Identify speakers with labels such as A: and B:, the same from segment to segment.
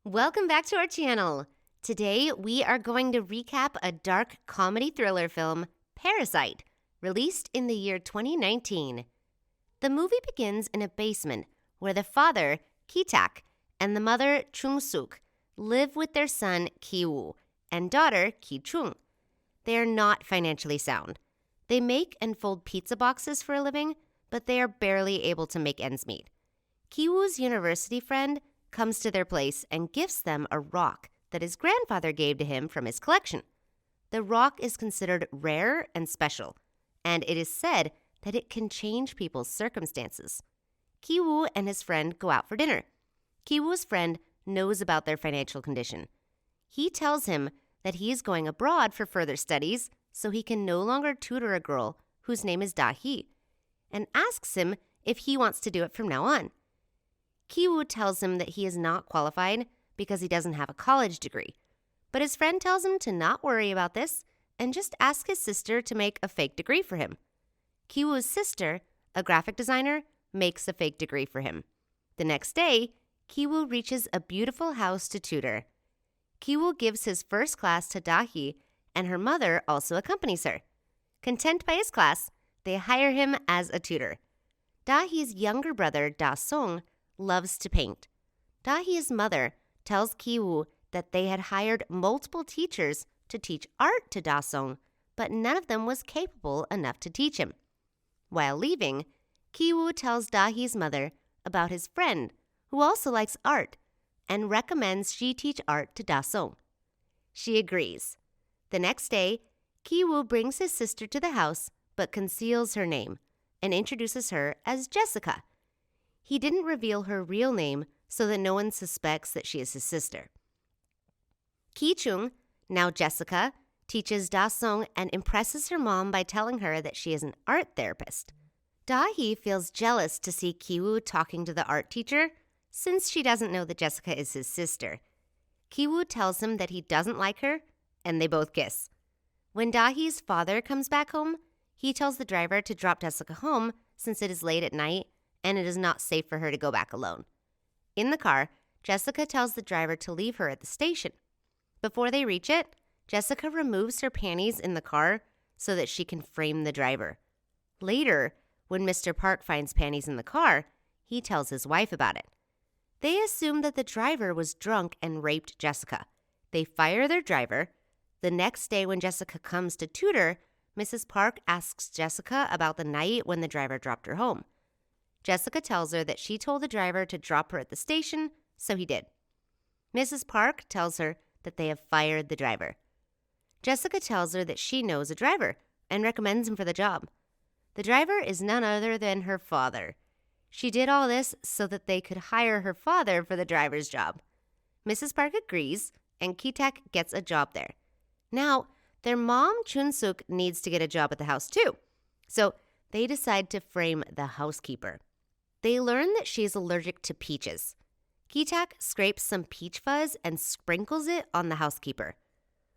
A: Welcome back to our channel. Today, we are going to recap a dark comedy thriller film, Parasite, released in the year 2019. The movie begins in a basement where the father, Ki-tak, and the mother, Chung-suk, live with their son, Ki-woo, and daughter, Ki-chung. They are not financially sound. They make and fold pizza boxes for a living, but they are barely able to make ends meet. Ki-woo's university friend comes to their place and gifts them a rock that his grandfather gave to him from his collection. The rock is considered rare and special, and it is said that it can change people's circumstances. Ki-woo and his friend go out for dinner. Ki-woo's friend knows about their financial condition. He tells him that he is going abroad for further studies so he can no longer tutor a girl whose name is Da-hee, and asks him if he wants to do it from now on. Ki-woo tells him that he is not qualified because he doesn't have a college degree, but his friend tells him to not worry about this and just ask his sister to make a fake degree for him. Ki-woo's sister, a graphic designer, makes a fake degree for him. The next day, Ki-woo reaches a beautiful house to tutor. Ki-woo gives his first class to Da-hee, and her mother also accompanies her. Content by his class, they hire him as a tutor. Da-hee's younger brother, Da-sung, loves to paint. Da-hee's mother tells Ki-woo that they had hired multiple teachers to teach art to Da-sung, but none of them was capable enough to teach him. While leaving, Ki-woo tells Da-hee's mother about his friend, who also likes art, and recommends she teach art to Da-sung. She agrees. The next day, Ki-woo brings his sister to the house, but conceals her name, and introduces her as Jessica. He didn't reveal her real name so that no one suspects that she is his sister. Ki-chung, now Jessica, teaches Da-sung and impresses her mom by telling her that she is an art therapist. Da-hee feels jealous to see Ki-woo talking to the art teacher since she doesn't know that Jessica is his sister. Ki-woo tells him that he doesn't like her, and they both kiss. When Da-hee's father comes back home, he tells the driver to drop Jessica home since it is late at night and it is not safe for her to go back alone. In the car, Jessica tells the driver to leave her at the station. Before they reach it, Jessica removes her panties in the car so that she can frame the driver. Later, when Mr. Park finds panties in the car, he tells his wife about it. They assume that the driver was drunk and raped Jessica. They fire their driver. The next day when Jessica comes to tutor, Mrs. Park asks Jessica about the night when the driver dropped her home. Jessica tells her that she told the driver to drop her at the station, so he did. Mrs. Park tells her that they have fired the driver. Jessica tells her that she knows a driver and recommends him for the job. The driver is none other than her father. She did all this so that they could hire her father for the driver's job. Mrs. Park agrees, and Ki-tak gets a job there. Now, their mom, Chun-suk, needs to get a job at the house too, so they decide to frame the housekeeper. They learn that she is allergic to peaches. Ki-tak scrapes some peach fuzz and sprinkles it on the housekeeper.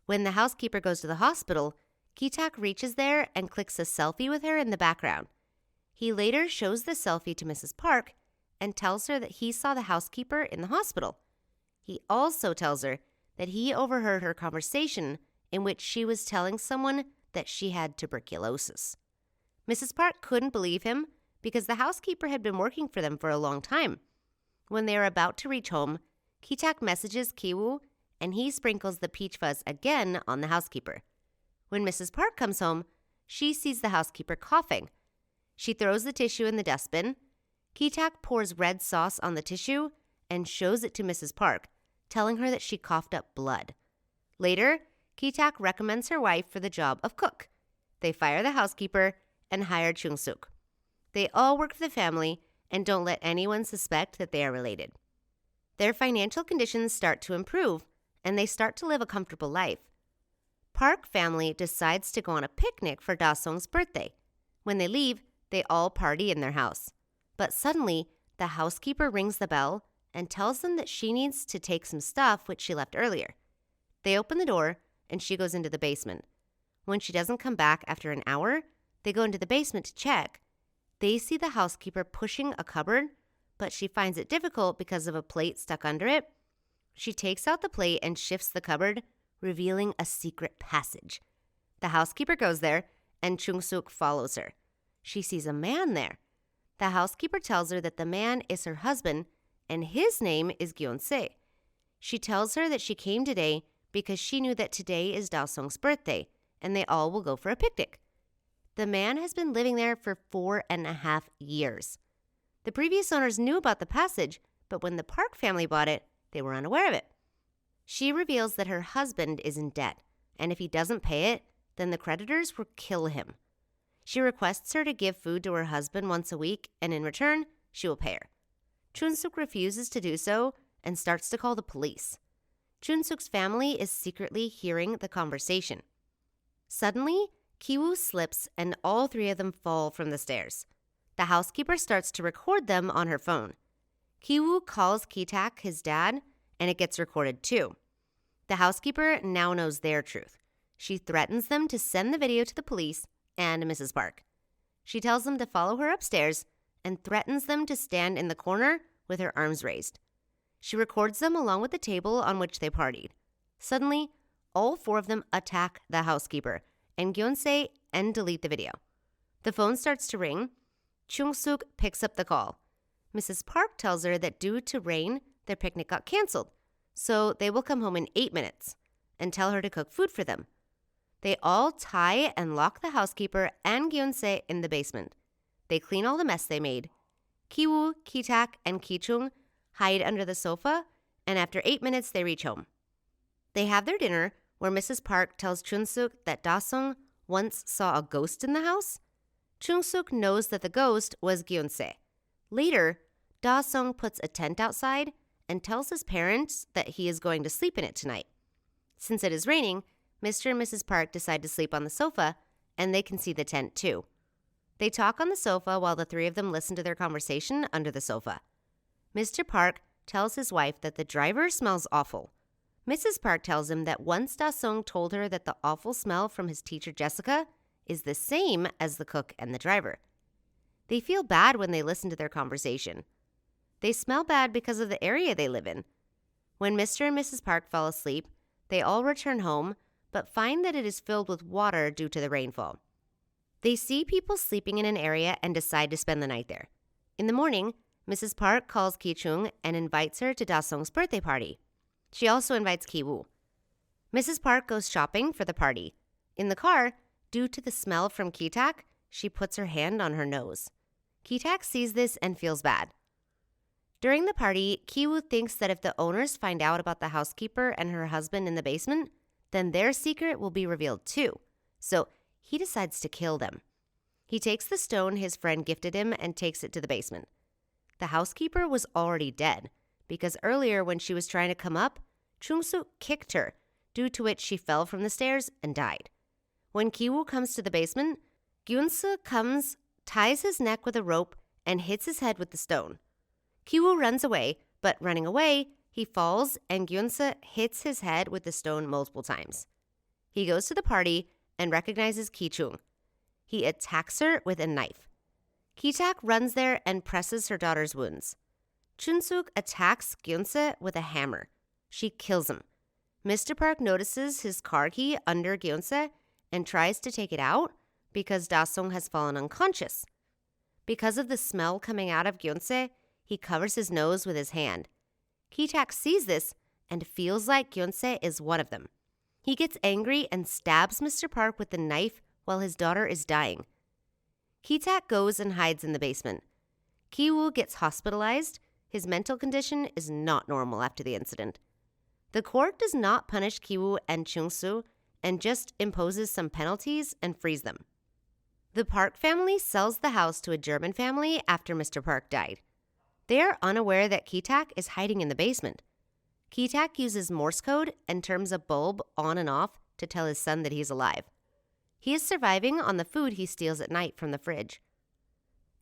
A: When the housekeeper goes to the hospital, Ki-tak reaches there and clicks a selfie with her in the background. He later shows the selfie to Mrs. Park and tells her that he saw the housekeeper in the hospital. He also tells her that he overheard her conversation in which she was telling someone that she had tuberculosis. Mrs. Park couldn't believe him because the housekeeper had been working for them for a long time. When they are about to reach home, Ki-tak messages Ki-woo and he sprinkles the peach fuzz again on the housekeeper. When Mrs. Park comes home, she sees the housekeeper coughing. She throws the tissue in the dustbin. Ki-tak pours red sauce on the tissue and shows it to Mrs. Park, telling her that she coughed up blood. Later, Ki-tak recommends her wife for the job of cook. They fire the housekeeper and hire Chung-suk. They all work for the family and don't let anyone suspect that they are related. Their financial conditions start to improve, and they start to live a comfortable life. Park family decides to go on a picnic for Da-sung's birthday. When they leave, they all party in their house. But suddenly, the housekeeper rings the bell and tells them that she needs to take some stuff which she left earlier. They open the door, and she goes into the basement. When she doesn't come back after an hour, they go into the basement to check. They see the housekeeper pushing a cupboard, but she finds it difficult because of a plate stuck under it. She takes out the plate and shifts the cupboard, revealing a secret passage. The housekeeper goes there, and Chung-suk follows her. She sees a man there. The housekeeper tells her that the man is her husband, and his name is Gyeon-se. She tells her that she came today because she knew that today is Da-sung's birthday, and they all will go for a picnic. The man has been living there for 4.5 years. The previous owners knew about the passage, but when the Park family bought it, they were unaware of it. She reveals that her husband is in debt, and if he doesn't pay it, then the creditors will kill him. She requests her to give food to her husband once a week, and in return, she will pay her. Chun-suk refuses to do so and starts to call the police. Chun-suk's family is secretly hearing the conversation. Suddenly, Ki-woo slips and all three of them fall from the stairs. The housekeeper starts to record them on her phone. Ki-woo calls Ki-tak, his dad, and it gets recorded too. The housekeeper now knows their truth. She threatens them to send the video to the police and Mrs. Park. She tells them to follow her upstairs and threatens them to stand in the corner with her arms raised. She records them along with the table on which they partied. Suddenly, all four of them attack the housekeeper and Gyeon-se and delete the video. The phone starts to ring. Chung-suk picks up the call. Mrs. Park tells her that due to rain, their picnic got canceled, so they will come home in 8 minutes and tell her to cook food for them. They all tie and lock the housekeeper and Gyeon-se in the basement. They clean all the mess they made. Ki-woo, Ki-tak, and Ki-chung hide under the sofa, and after 8 minutes, they reach home. They have their dinner, where Mrs. Park tells Chun-suk that Da-sung once saw a ghost in the house. Chung-suk knows that the ghost was Gyeon-se. Later, Da-sung puts a tent outside and tells his parents that he is going to sleep in it tonight. Since it is raining, Mr. and Mrs. Park decide to sleep on the sofa, and they can see the tent too. They talk on the sofa while the three of them listen to their conversation under the sofa. Mr. Park tells his wife that the driver smells awful. Mrs. Park tells him that once Da-sung told her that the awful smell from his teacher Jessica is the same as the cook and the driver. They feel bad when they listen to their conversation. They smell bad because of the area they live in. When Mr. and Mrs. Park fall asleep, they all return home, but find that it is filled with water due to the rainfall. They see people sleeping in an area and decide to spend the night there. In the morning, Mrs. Park calls Ki-chung and invites her to Da-sung's birthday party. She also invites Ki-woo. Mrs. Park goes shopping for the party. In the car, due to the smell from Ki-tak, she puts her hand on her nose. Ki-tak sees this and feels bad. During the party, Ki-woo thinks that if the owners find out about the housekeeper and her husband in the basement, then their secret will be revealed too. So he decides to kill them. He takes the stone his friend gifted him and takes it to the basement. The housekeeper was already dead because earlier when she was trying to come up, Chung-suk kicked her, due to which she fell from the stairs and died. When Ki-woo comes to the basement, Gyeon-se comes, ties his neck with a rope, and hits his head with the stone. Ki-woo runs away, but running away, he falls and Gyeon-se hits his head with the stone multiple times. He goes to the party and recognizes Ki-chung. He attacks her with a knife. Ki-tak runs there and presses her daughter's wounds. Chun-suk attacks Gyeon-se with a hammer. She kills him. Mr. Park notices his car key under Gyeon-se and tries to take it out because Da-sung has fallen unconscious. Because of the smell coming out of Gyeon-se, he covers his nose with his hand. Ki-tak sees this and feels like Gyeon-se is one of them. He gets angry and stabs Mr. Park with the knife while his daughter is dying. Ki-tak goes and hides in the basement. Ki-woo gets hospitalized. His mental condition is not normal after the incident. The court does not punish Ki-woo and Chung-soo and just imposes some penalties and frees them. The Park family sells the house to a German family after Mr. Park died. They are unaware that Ki-tak is hiding in the basement. Ki-tak uses Morse code and turns a bulb on and off to tell his son that he's alive. He is surviving on the food he steals at night from the fridge.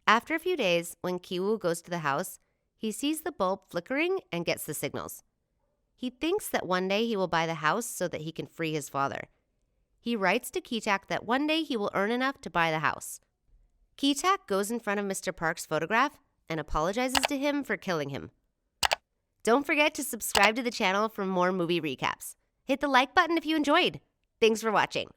A: After a few days, when Ki-woo goes to the house, he sees the bulb flickering and gets the signals. He thinks that one day he will buy the house so that he can free his father. He writes to Ki-tak that one day he will earn enough to buy the house. Ki-tak goes in front of Mr. Park's photograph and apologizes to him for killing him. Don't forget to subscribe to the channel for more movie recaps. Hit the like button if you enjoyed. Thanks for watching.